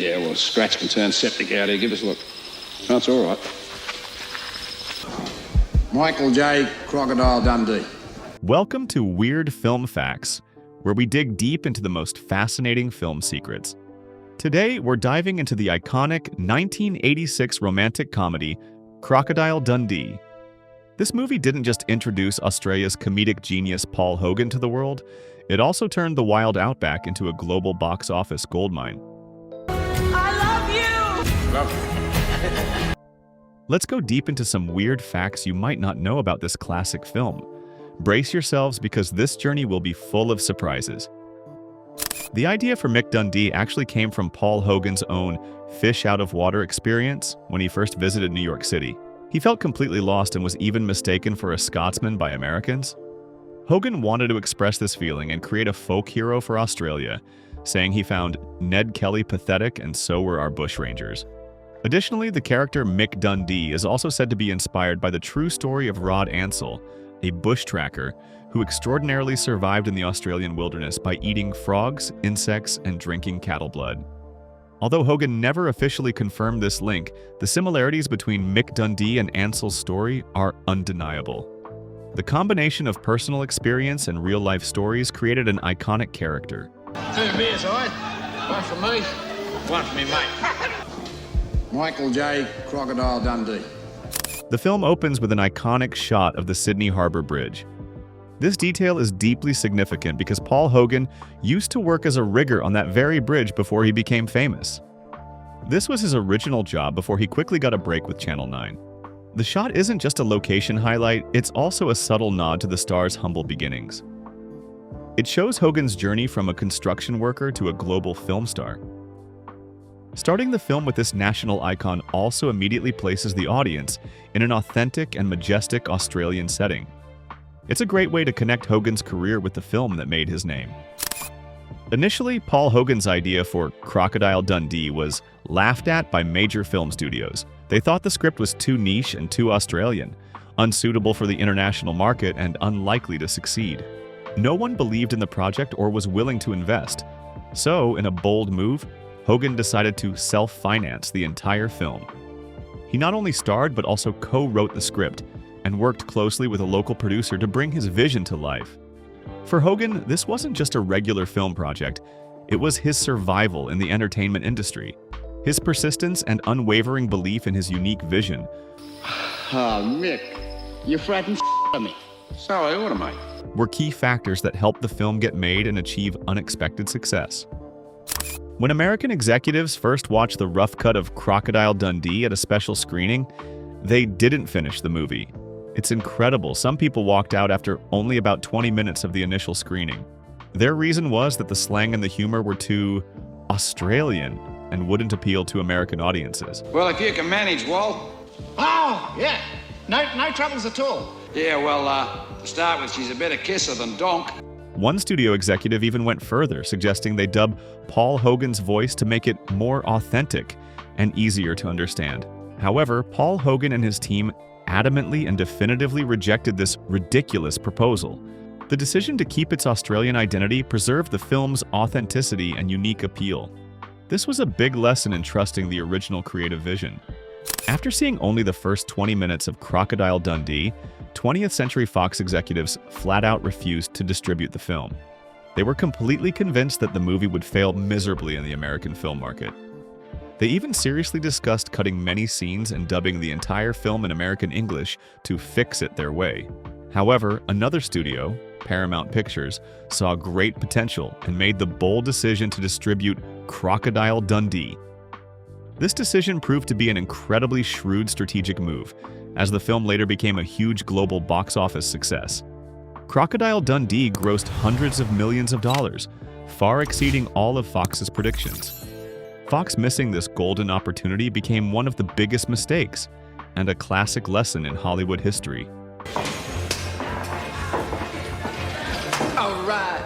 Yeah, well, scratch can turn septic out here. Give us a look. No, it's all right. Michael J. Crocodile Dundee. Welcome to Weird Film Facts, where we dig deep into the most fascinating film secrets. Today, we're diving into the iconic 1986 romantic comedy, Crocodile Dundee. This movie didn't just introduce Australia's comedic genius Paul Hogan to the world, it also turned the wild Outback into a global box office goldmine. I love you! Let's go deep into some weird facts you might not know about this classic film. Brace yourselves because this journey will be full of surprises. The idea for Mick Dundee actually came from Paul Hogan's own fish out of water experience when he first visited New York City. He felt completely lost and was even mistaken for a Scotsman by Americans. Hogan wanted to express this feeling and create a folk hero for Australia, saying he found Ned Kelly pathetic and so were our bushrangers. Additionally, the character Mick Dundee is also said to be inspired by the true story of Rod Ansell, a bush tracker who extraordinarily survived in the Australian wilderness by eating frogs, insects, and drinking cattle blood. Although Hogan never officially confirmed this link, the similarities between Mick Dundee and Ansell's story are undeniable. The combination of personal experience and real-life stories created an iconic character. 2 beers, all right? One for me, one for me, mate. Michael J. Crocodile Dundee. The film opens with an iconic shot of the Sydney Harbour Bridge. This detail is deeply significant because Paul Hogan used to work as a rigger on that very bridge before he became famous. This was his original job before he quickly got a break with Channel 9. The shot isn't just a location highlight, it's also a subtle nod to the star's humble beginnings. It shows Hogan's journey from a construction worker to a global film star. Starting the film with this national icon also immediately places the audience in an authentic and majestic Australian setting. It's a great way to connect Hogan's career with the film that made his name. Initially, Paul Hogan's idea for Crocodile Dundee was laughed at by major film studios. They thought the script was too niche and too Australian, unsuitable for the international market and unlikely to succeed. No one believed in the project or was willing to invest. So, in a bold move, Hogan decided to self-finance the entire film. He not only starred but also co-wrote the script and worked closely with a local producer to bring his vision to life. For Hogan, this wasn't just a regular film project, it was his survival in the entertainment industry. His persistence and unwavering belief in his unique vision. Oh, Mick, you frightened of me. So I ought to, mate. Were key factors that helped the film get made and achieve unexpected success. When American executives first watched the rough cut of Crocodile Dundee at a special screening, they didn't finish the movie. It's incredible. Some people walked out after only about 20 minutes of the initial screening. Their reason was that the slang and the humor were too Australian and wouldn't appeal to American audiences. Well, if you can manage, Wal. Oh, yeah. No troubles at all. Yeah, well, to start with, she's a better kisser than Donk. One studio executive even went further, suggesting they dub Paul Hogan's voice to make it more authentic and easier to understand. However, Paul Hogan and his team adamantly and definitively rejected this ridiculous proposal. The decision to keep its Australian identity preserved the film's authenticity and unique appeal. This was a big lesson in trusting the original creative vision. After seeing only the first 20 minutes of Crocodile Dundee, 20th Century Fox executives flat out refused to distribute the film. They were completely convinced that the movie would fail miserably in the American film market. They even seriously discussed cutting many scenes and dubbing the entire film in American English to fix it their way. However, another studio, Paramount Pictures, saw great potential and made the bold decision to distribute Crocodile Dundee. This decision proved to be an incredibly shrewd strategic move, as the film later became a huge global box office success. Crocodile Dundee grossed hundreds of millions of dollars, far exceeding all of Fox's predictions. Fox missing this golden opportunity became one of the biggest mistakes, and a classic lesson in Hollywood history. All right.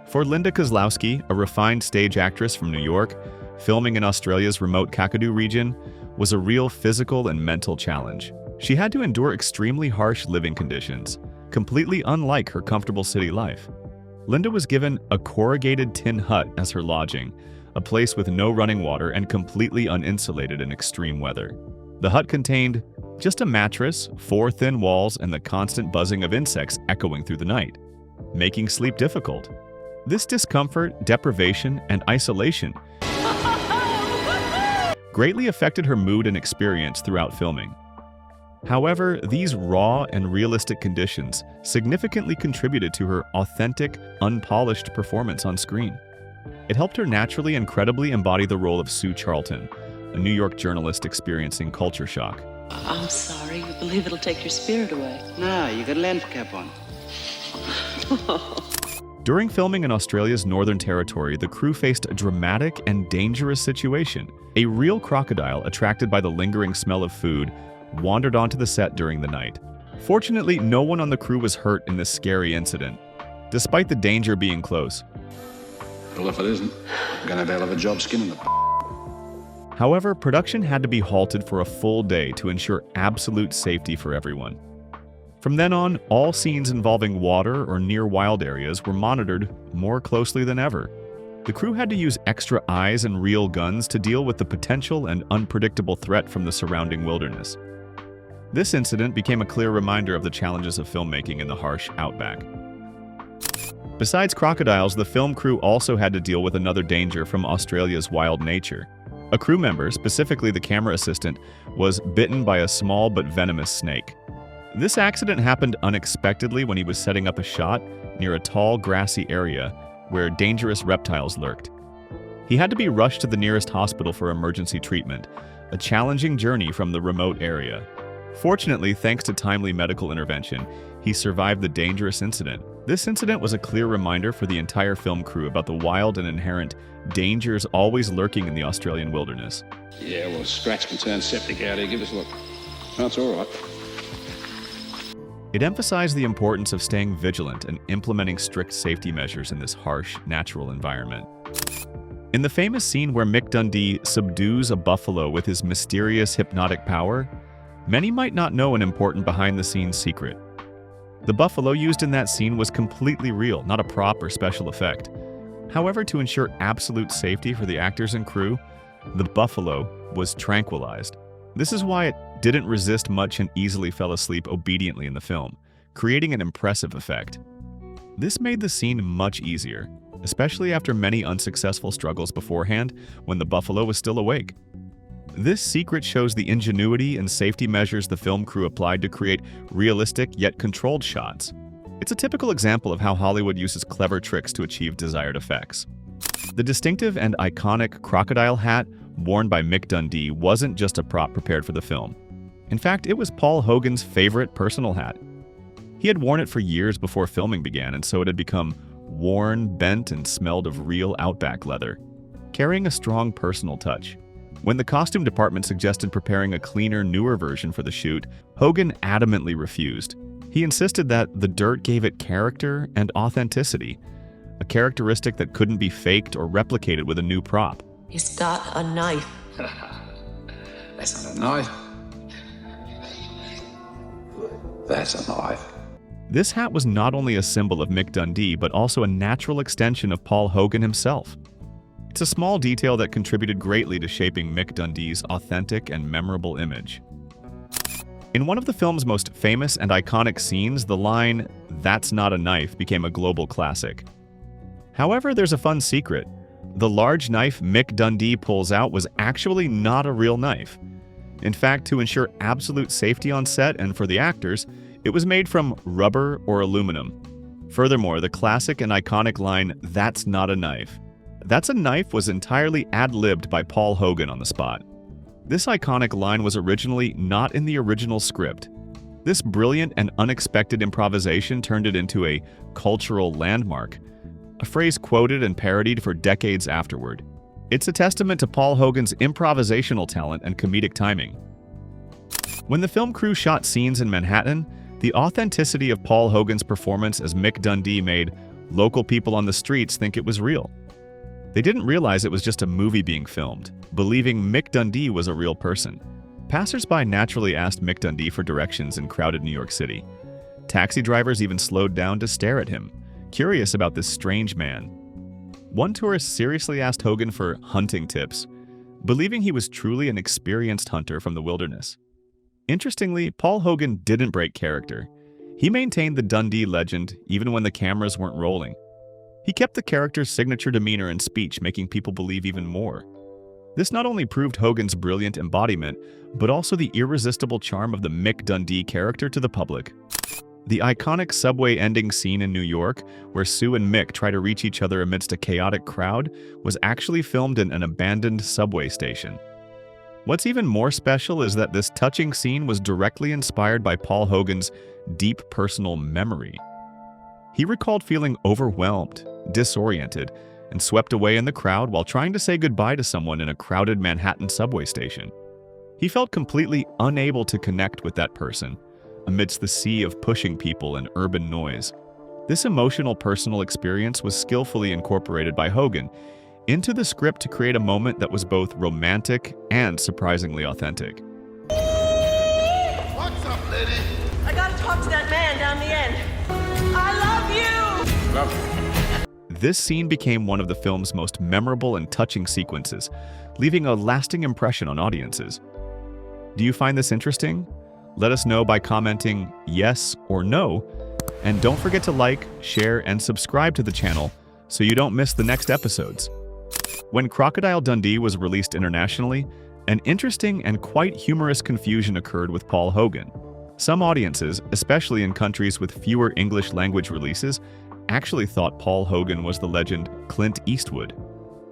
For Linda Kozlowski, a refined stage actress from New York, filming in Australia's remote Kakadu region was a real physical and mental challenge. She had to endure extremely harsh living conditions, completely unlike her comfortable city life. Linda was given a corrugated tin hut as her lodging, a place with no running water and completely uninsulated in extreme weather. The hut contained just a mattress, 4 thin walls, and the constant buzzing of insects echoing through the night, making sleep difficult. This discomfort, deprivation, and isolation greatly affected her mood and experience throughout filming. However, these raw and realistic conditions significantly contributed to her authentic, unpolished performance on screen. It helped her naturally and credibly embody the role of Sue Charlton, a New York journalist experiencing culture shock. I'm sorry, you believe it'll take your spirit away? No, you got a lens cap on. During filming in Australia's Northern Territory, the crew faced a dramatic and dangerous situation. A real crocodile, attracted by the lingering smell of food, wandered onto the set during the night. Fortunately, no one on the crew was hurt in this scary incident, despite the danger being close. Well, if it isn't, I'm gonna have a hell of a job skinning the However, production had to be halted for a full day to ensure absolute safety for everyone. From then on, all scenes involving water or near wild areas were monitored more closely than ever. The crew had to use extra eyes and real guns to deal with the potential and unpredictable threat from the surrounding wilderness. This incident became a clear reminder of the challenges of filmmaking in the harsh Outback. Besides crocodiles, the film crew also had to deal with another danger from Australia's wild nature. A crew member, specifically the camera assistant, was bitten by a small but venomous snake. This accident happened unexpectedly when he was setting up a shot near a tall, grassy area where dangerous reptiles lurked. He had to be rushed to the nearest hospital for emergency treatment, a challenging journey from the remote area. Fortunately, thanks to timely medical intervention, he survived the dangerous incident. This incident was a clear reminder for the entire film crew about the wild and inherent dangers always lurking in the Australian wilderness. Yeah, well, scratch can turn septic out here. Give us a look. That's all right. It emphasized the importance of staying vigilant and implementing strict safety measures in this harsh, natural environment. In the famous scene where Mick Dundee subdues a buffalo with his mysterious hypnotic power, many might not know an important behind-the-scenes secret. The buffalo used in that scene was completely real, not a prop or special effect. However, to ensure absolute safety for the actors and crew, the buffalo was tranquilized. This is why it didn't resist much and easily fell asleep obediently in the film, creating an impressive effect. This made the scene much easier, especially after many unsuccessful struggles beforehand when the buffalo was still awake. This secret shows the ingenuity and safety measures the film crew applied to create realistic yet controlled shots. It's a typical example of how Hollywood uses clever tricks to achieve desired effects. The distinctive and iconic crocodile hat worn by Mick Dundee wasn't just a prop prepared for the film. In fact, it was Paul Hogan's favorite personal hat. He had worn it for years before filming began, and so it had become worn, bent, and smelled of real Outback leather, carrying a strong personal touch. When the costume department suggested preparing a cleaner, newer version for the shoot, Hogan adamantly refused. He insisted that the dirt gave it character and authenticity, a characteristic that couldn't be faked or replicated with a new prop. He's got a knife. That's not a knife. That's a knife. This hat was not only a symbol of Mick Dundee, but also a natural extension of Paul Hogan himself. It's a small detail that contributed greatly to shaping Mick Dundee's authentic and memorable image. In one of the film's most famous and iconic scenes, the line, "That's not a knife," became a global classic. However, there's a fun secret. The large knife Mick Dundee pulls out was actually not a real knife. In fact, to ensure absolute safety on set and for the actors, it was made from rubber or aluminum. Furthermore, the classic and iconic line, "That's not a knife. That's a knife" was entirely ad-libbed by Paul Hogan on the spot. This iconic line was originally not in the original script. This brilliant and unexpected improvisation turned it into a cultural landmark, a phrase quoted and parodied for decades afterward. It's a testament to Paul Hogan's improvisational talent and comedic timing. When the film crew shot scenes in Manhattan, the authenticity of Paul Hogan's performance as Mick Dundee made local people on the streets think it was real. They didn't realize it was just a movie being filmed, believing Mick Dundee was a real person. Passers-by naturally asked Mick Dundee for directions in crowded New York City. Taxi drivers even slowed down to stare at him, curious about this strange man. One tourist seriously asked Hogan for hunting tips, believing he was truly an experienced hunter from the wilderness. Interestingly, Paul Hogan didn't break character. He maintained the Dundee legend even when the cameras weren't rolling. He kept the character's signature demeanor and speech, making people believe even more. This not only proved Hogan's brilliant embodiment, but also the irresistible charm of the Mick Dundee character to the public. The iconic subway ending scene in New York, where Sue and Mick try to reach each other amidst a chaotic crowd, was actually filmed in an abandoned subway station. What's even more special is that this touching scene was directly inspired by Paul Hogan's deep personal memory. He recalled feeling overwhelmed, disoriented, and swept away in the crowd while trying to say goodbye to someone in a crowded Manhattan subway station. He felt completely unable to connect with that person amidst the sea of pushing people and urban noise. This emotional personal experience was skillfully incorporated by Hogan into the script to create a moment that was both romantic and surprisingly authentic. What's up, lady? I gotta talk to that man down the end. I love you! Love you. This scene became one of the film's most memorable and touching sequences, leaving a lasting impression on audiences. Do you find this interesting? Let us know by commenting yes or no, and don't forget to like, share, and subscribe to the channel so you don't miss the next episodes. When Crocodile Dundee was released internationally, an interesting and quite humorous confusion occurred with Paul Hogan. Some audiences, especially in countries with fewer English language releases, actually thought Paul Hogan was the legend Clint Eastwood.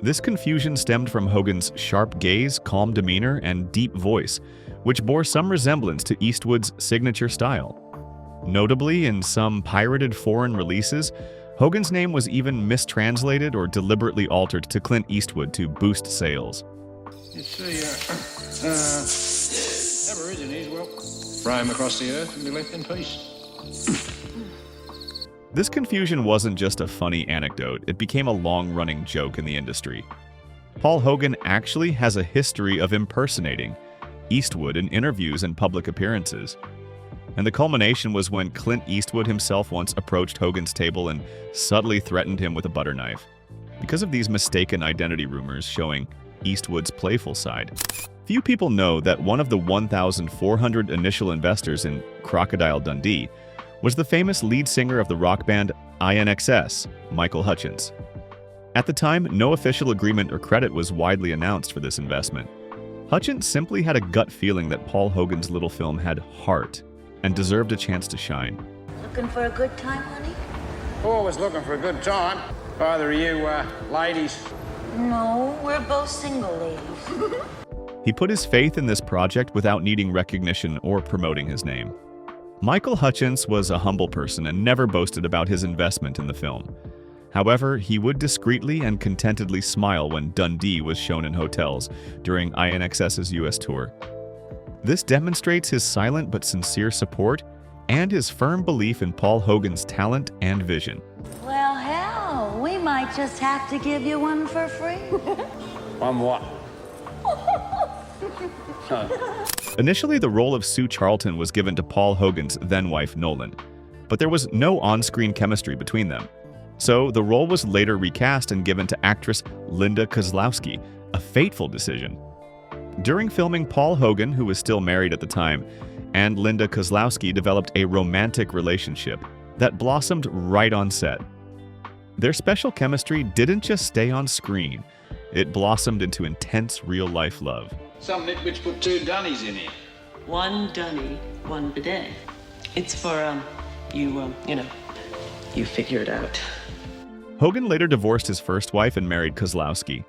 This confusion stemmed from Hogan's sharp gaze, calm demeanor, and deep voice, which bore some resemblance to Eastwood's signature style. Notably, in some pirated foreign releases, Hogan's name was even mistranslated or deliberately altered to Clint Eastwood to boost sales. You see, Aborigines, well, roam across the earth and be left in peace. This confusion wasn't just a funny anecdote, it became a long-running joke in the industry. Paul Hogan actually has a history of impersonating Eastwood in interviews and public appearances. And the culmination was when Clint Eastwood himself once approached Hogan's table and subtly threatened him with a butter knife. Because of these mistaken identity rumors showing Eastwood's playful side, few people know that one of the 1,400 initial investors in Crocodile Dundee was the famous lead singer of the rock band INXS, Michael Hutchins. At the time, no official agreement or credit was widely announced for this investment. Hutchins simply had a gut feeling that Paul Hogan's little film had heart and deserved a chance to shine. Looking for a good time, honey? Always looking for a good time. Either of you, ladies. No, we're both single ladies. He put his faith in this project without needing recognition or promoting his name. Michael Hutchins was a humble person and never boasted about his investment in the film. However, he would discreetly and contentedly smile when Dundee was shown in hotels during INXS's US tour. This demonstrates his silent but sincere support and his firm belief in Paul Hogan's talent and vision. Well, hell, we might just have to give you one for free. One what? Initially, the role of Sue Charlton was given to Paul Hogan's then-wife Nolan, but there was no on-screen chemistry between them. So the role was later recast and given to actress Linda Kozlowski, a fateful decision. During filming, Paul Hogan, who was still married at the time, and Linda Kozlowski developed a romantic relationship that blossomed right on set. Their special chemistry didn't just stay on screen, it blossomed into intense real-life love. Some nitwits put 2 dunnies in here. One dunny, one bidet. It's for, you figure it out. Hogan later divorced his first wife and married Kozlowski.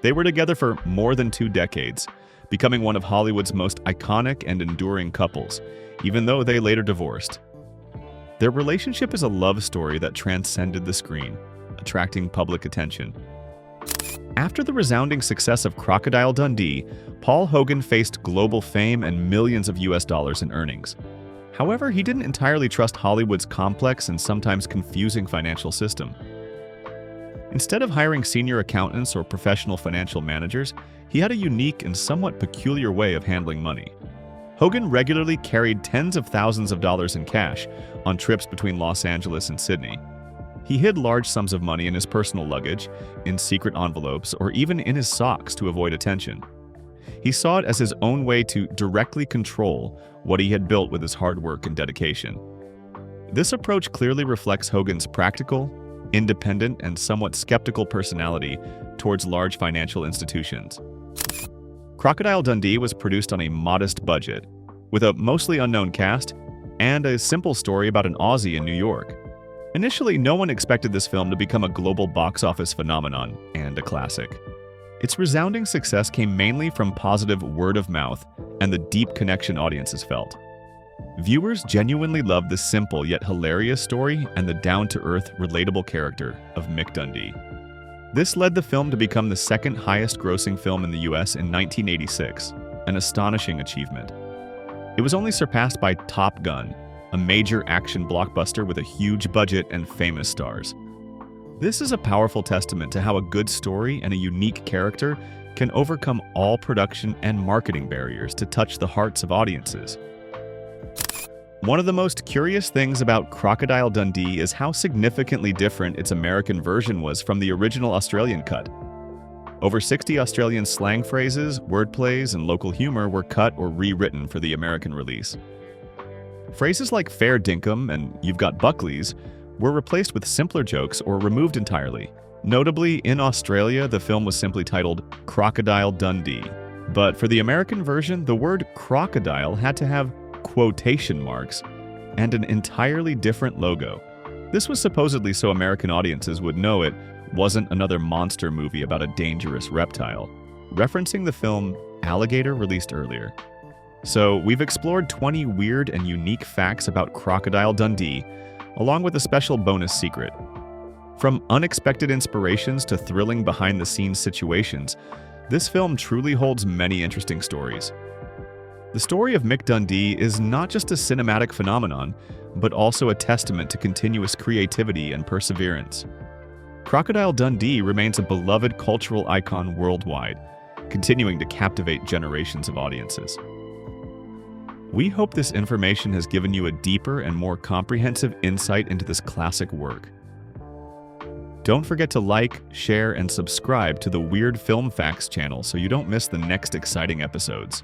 They were together for more than 2 decades, becoming one of Hollywood's most iconic and enduring couples, even though they later divorced. Their relationship is a love story that transcended the screen, attracting public attention. After the resounding success of Crocodile Dundee, Paul Hogan faced global fame and millions of US dollars in earnings. However, he didn't entirely trust Hollywood's complex and sometimes confusing financial system. Instead of hiring senior accountants or professional financial managers, he had a unique and somewhat peculiar way of handling money. Hogan regularly carried tens of thousands of dollars in cash on trips between Los Angeles and Sydney. He hid large sums of money in his personal luggage, in secret envelopes, or even in his socks to avoid attention. He saw it as his own way to directly control what he had built with his hard work and dedication. This approach clearly reflects Hogan's practical, independent, and somewhat skeptical personality towards large financial institutions. Crocodile Dundee was produced on a modest budget, with a mostly unknown cast and a simple story about an Aussie in New York. Initially, no one expected this film to become a global box office phenomenon and a classic. Its resounding success came mainly from positive word of mouth and the deep connection audiences felt. Viewers genuinely loved the simple yet hilarious story and the down-to-earth, relatable character of Mick Dundee. This led the film to become the second highest-grossing film in the US in 1986, an astonishing achievement. It was only surpassed by Top Gun, a major action blockbuster with a huge budget and famous stars. This is a powerful testament to how a good story and a unique character can overcome all production and marketing barriers to touch the hearts of audiences. One of the most curious things about Crocodile Dundee is how significantly different its American version was from the original Australian cut. Over 60 Australian slang phrases, wordplays, and local humor were cut or rewritten for the American release. Phrases like fair dinkum and you've got Buckleys were replaced with simpler jokes or removed entirely. Notably, in Australia, the film was simply titled Crocodile Dundee. But for the American version, the word crocodile had to have quotation marks and an entirely different logo. This was supposedly so American audiences would know it wasn't another monster movie about a dangerous reptile, referencing the film Alligator released earlier. So we've explored 20 weird and unique facts about Crocodile Dundee, along with a special bonus secret. From unexpected inspirations to thrilling behind-the-scenes situations, this film truly holds many interesting stories. The story of Mick Dundee is not just a cinematic phenomenon, but also a testament to continuous creativity and perseverance. Crocodile Dundee remains a beloved cultural icon worldwide, continuing to captivate generations of audiences. We hope this information has given you a deeper and more comprehensive insight into this classic work. Don't forget to like, share, and subscribe to the Weird Film Facts channel so you don't miss the next exciting episodes.